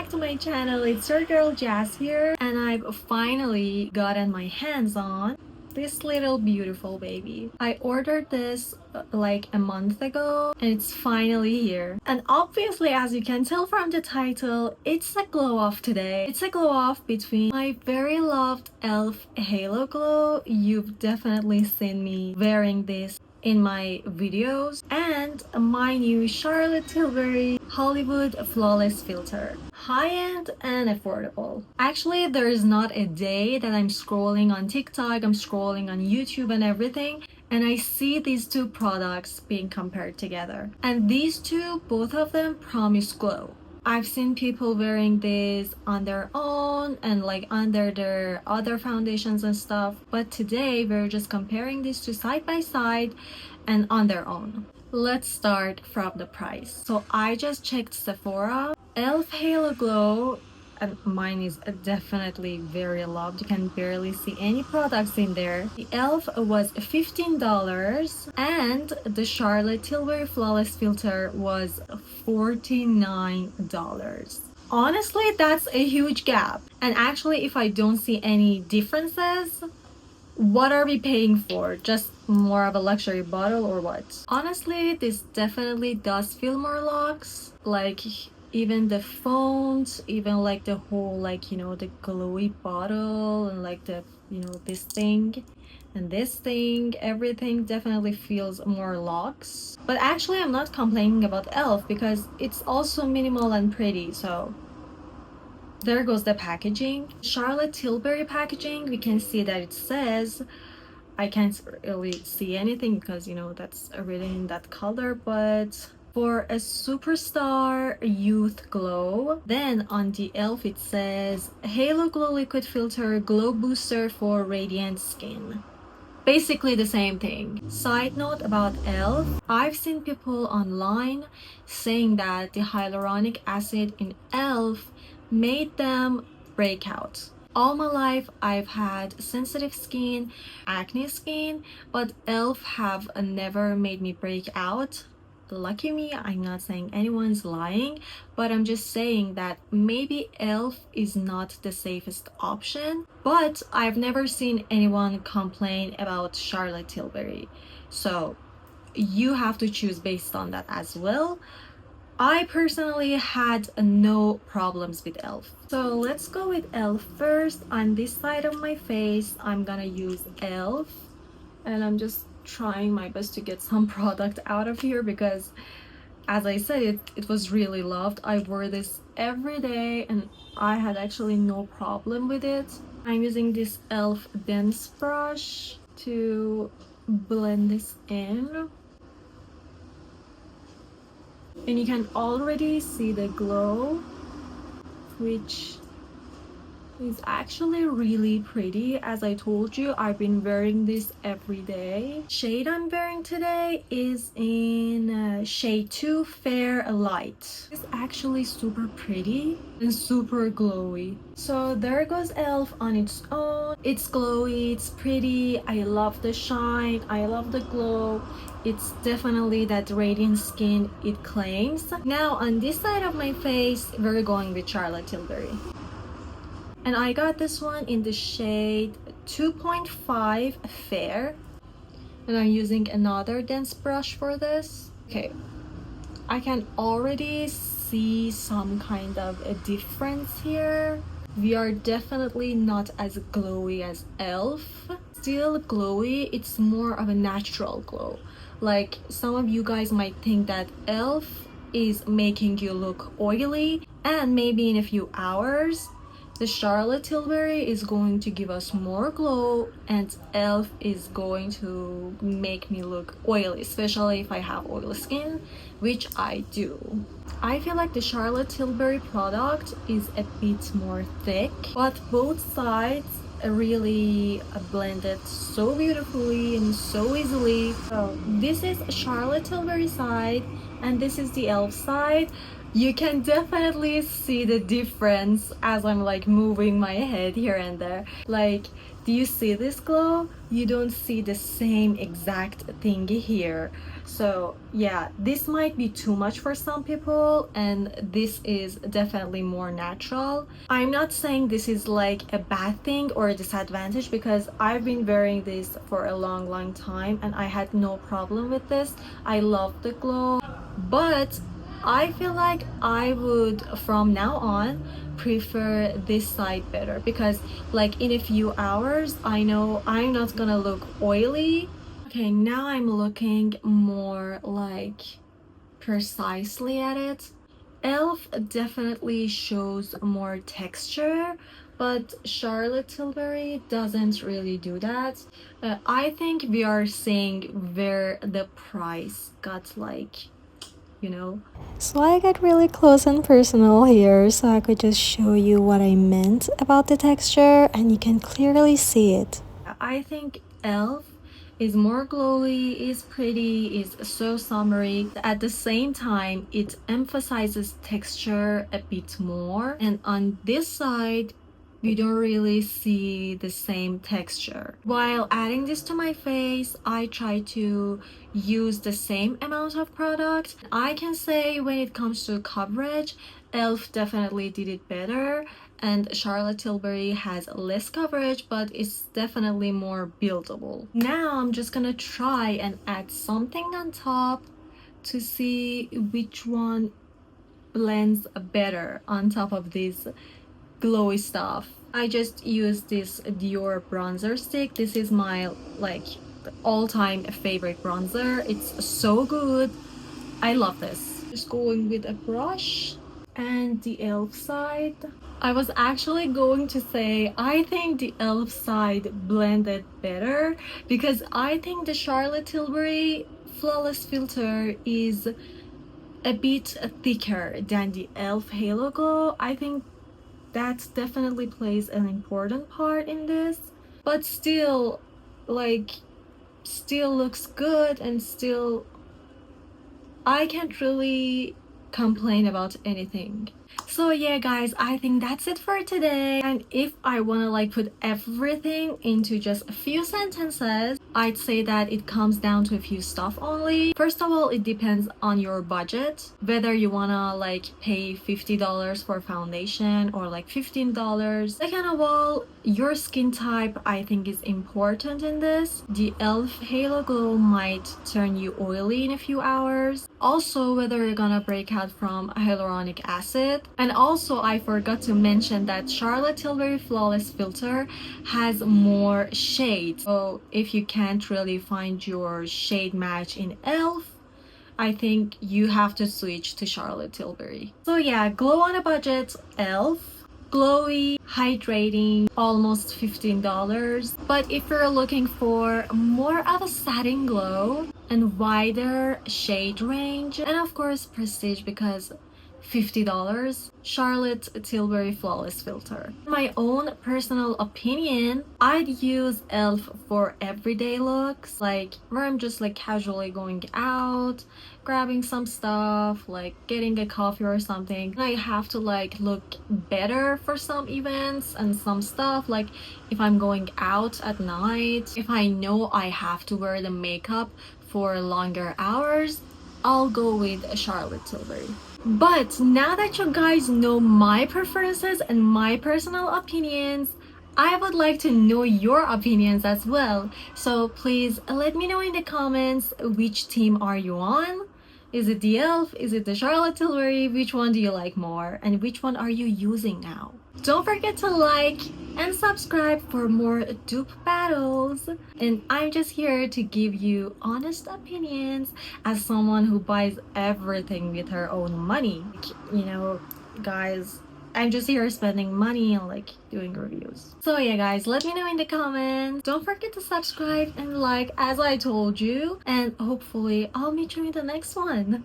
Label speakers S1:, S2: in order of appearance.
S1: back to my channel. It's your girl Jazz here, and I've finally gotten my hands on this little beautiful baby. I ordered this like a month ago and it's finally here. And obviously, as you can tell from the title, it's a glow off today. It's a glow off between my very loved e.l.f. Halo Glow. You've definitely seen me wearing this in my videos, and my new Charlotte Tilbury Hollywood Flawless Filter. High-end and affordable. Actually, there is not a day that I'm scrolling on TikTok, I'm scrolling on YouTube and everything, and I see these two products being compared together. And these two, both of them promise glow. I've seen people wearing this on their own and like under their other foundations and stuff, but today we're just comparing these two side by side and on their own. Let's start from the price. So I just checked Sephora. e.l.f. Halo Glow, and mine is definitely very loved. You can barely see any products in there. The e.l.f. was $15 and the Charlotte Tilbury Flawless Filter was $49. Honestly, that's a huge gap. And actually, if I don't see any differences, what are we paying for? Just more of a luxury bottle or what? Honestly, this definitely does feel more luxe. Like, even the fonts, even like the whole, like, you know, the glowy bottle and like the, you know, this thing and this thing, everything definitely feels more luxe. But actually, I'm not complaining about e.l.f. because it's also minimal and pretty. So there goes the packaging. Charlotte Tilbury packaging, we can see that it says, I can't really see anything because, you know, that's written in that color, but for a superstar youth glow. Then on the e.l.f. it says Halo Glow Liquid Filter Glow Booster for Radiant Skin. Basically the same thing. Side note about e.l.f. I've seen people online saying that the hyaluronic acid in e.l.f. made them break out. All my life I've had sensitive skin, acne skin, but e.l.f. have never made me break out. Lucky me. I'm not saying anyone's lying, but I'm just saying that maybe e.l.f. is not the safest option, but I've never seen anyone complain about Charlotte Tilbury, so you have to choose based on that as well. I personally had no problems with e.l.f. So let's go with e.l.f. first. On this side of my face, I'm gonna use e.l.f. and I'm just trying my best to get some product out of here because, as I said, it was really loved. I wore this every day and I had actually no problem with it. I'm using this e.l.f. dense brush to blend this in. And you can already see the glow, which is actually really pretty. As I told you, I've been wearing this every day. Shade I'm wearing today is in shade 2 Fair Light. It's actually super pretty and super glowy. So there goes e.l.f. on its own. It's glowy, it's pretty. I love the shine, I love the glow. It's definitely that radiant skin it claims. Now on this side of my face, we're going with Charlotte Tilbury. And I got this one in the shade 2.5 Fair. And I'm using another dense brush for this. Okay, I can already see some kind of a difference here. We are definitely not as glowy as e.l.f. Still glowy, it's more of a natural glow. Like, some of you guys might think that e.l.f. is making you look oily, and maybe in a few hours the Charlotte Tilbury is going to give us more glow and e.l.f. is going to make me look oily, especially if I have oily skin, which I do. I feel like the Charlotte Tilbury product is a bit more thick, but both sides really blended so beautifully and so easily. So this is Charlotte Tilbury side and this is the e.l.f. side. You can definitely see the difference as I'm like moving my head here and there. Like, Do you see this glow? You don't see the same exact thing here. So yeah, this might be too much for some people, and this is definitely more natural. I'm not saying this is like a bad thing or a disadvantage, because I've been wearing this for a long time and I had no problem with this. I love the glow, but I feel like I would from now on prefer this side better, because like in a few hours I know I'm not gonna look oily. Okay, now I'm looking more like precisely at it. e.l.f. definitely shows more texture, but Charlotte Tilbury doesn't really do that. I think we are seeing where the price got like, you know.
S2: So I got really close and personal here so I could just show you what I meant about the texture and you can clearly see it.
S1: I think e.l.f. is more glowy, is pretty, is so summery. At the same time, it emphasizes texture a bit more. And on this side, we don't really see the same texture. While adding this to my face, I try to use the same amount of product. I can say when it comes to coverage, e.l.f. definitely did it better, and Charlotte Tilbury has less coverage, but it's definitely more buildable. Now I'm just gonna try and add something on top to see which one blends better on top of this glowy stuff. I just use this Dior bronzer stick. This is my like all-time favorite bronzer. It's so good. I love this. Just going with a brush and the e.l.f. side. I was actually going to say I think the e.l.f. side blended better, because I think the Charlotte Tilbury Flawless Filter is a bit thicker than the e.l.f. Halo Glow. I think that definitely plays an important part in this, but still, like, still looks good, and still I can't really complain about anything. So yeah guys, I think that's it for today. And if I want to like put everything into just a few sentences, I'd say that it comes down to a few stuff only. First of all, it depends on your budget, whether you wanna like pay $50 for foundation or like $15. Second of all, your skin type I think is important in this. The e.l.f. Halo Glow might turn you oily in a few hours. Also, whether you're gonna break out from hyaluronic acid. And also, I forgot to mention that Charlotte Tilbury Flawless Filter has more shades. So if you can't really find your shade match in e.l.f., I think you have to switch to Charlotte Tilbury. So yeah, glow on a budget, e.l.f. Glowy, hydrating, almost $15. But if you're looking for more of a satin glow and wider shade range, and of course prestige, because $50, Charlotte Tilbury Flawless Filter. My own personal opinion, I'd use e.l.f. for everyday looks, like where I'm just like casually going out, grabbing some stuff, like getting a coffee or something. I have to like look better for some events and some stuff, like if I'm going out at night, if I know I have to wear the makeup for longer hours, I'll go with Charlotte Tilbury. But now that you guys know my preferences and my personal opinions, I would like to know your opinions as well. So please let me know in the comments, which team are you on? Is it the e.l.f.? Is it the Charlotte Tilbury? Which one do you like more? And which one are you using now? Don't forget to like and subscribe for more dupe battles. And I'm just here to give you honest opinions as someone who buys everything with her own money. You know, guys, I'm just here spending money and like doing reviews. So yeah guys, let me know in the comments. Don't forget to subscribe and like as I told you. And hopefully I'll meet you in the next one.